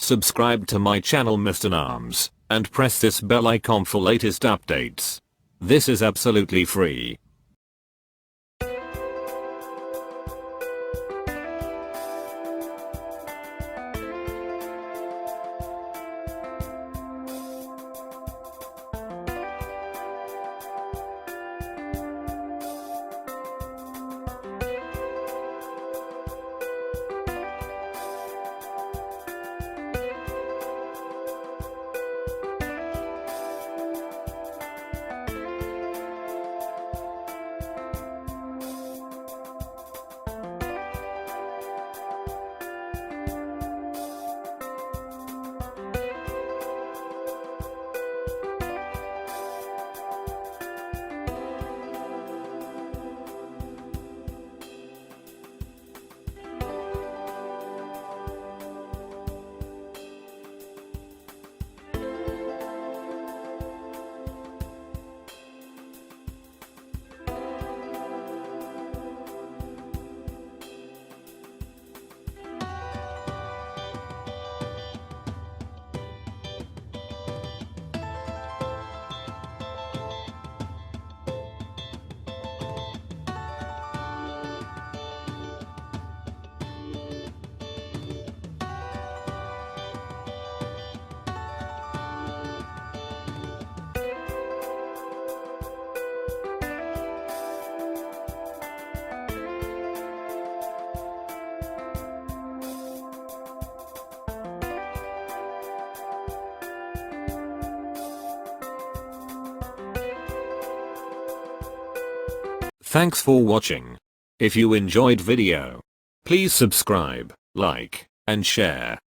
Subscribe to my channel MrNams, and press this bell icon for latest updates. This is absolutely free. Thanks for watching. If you enjoyed video, please subscribe, like, and share.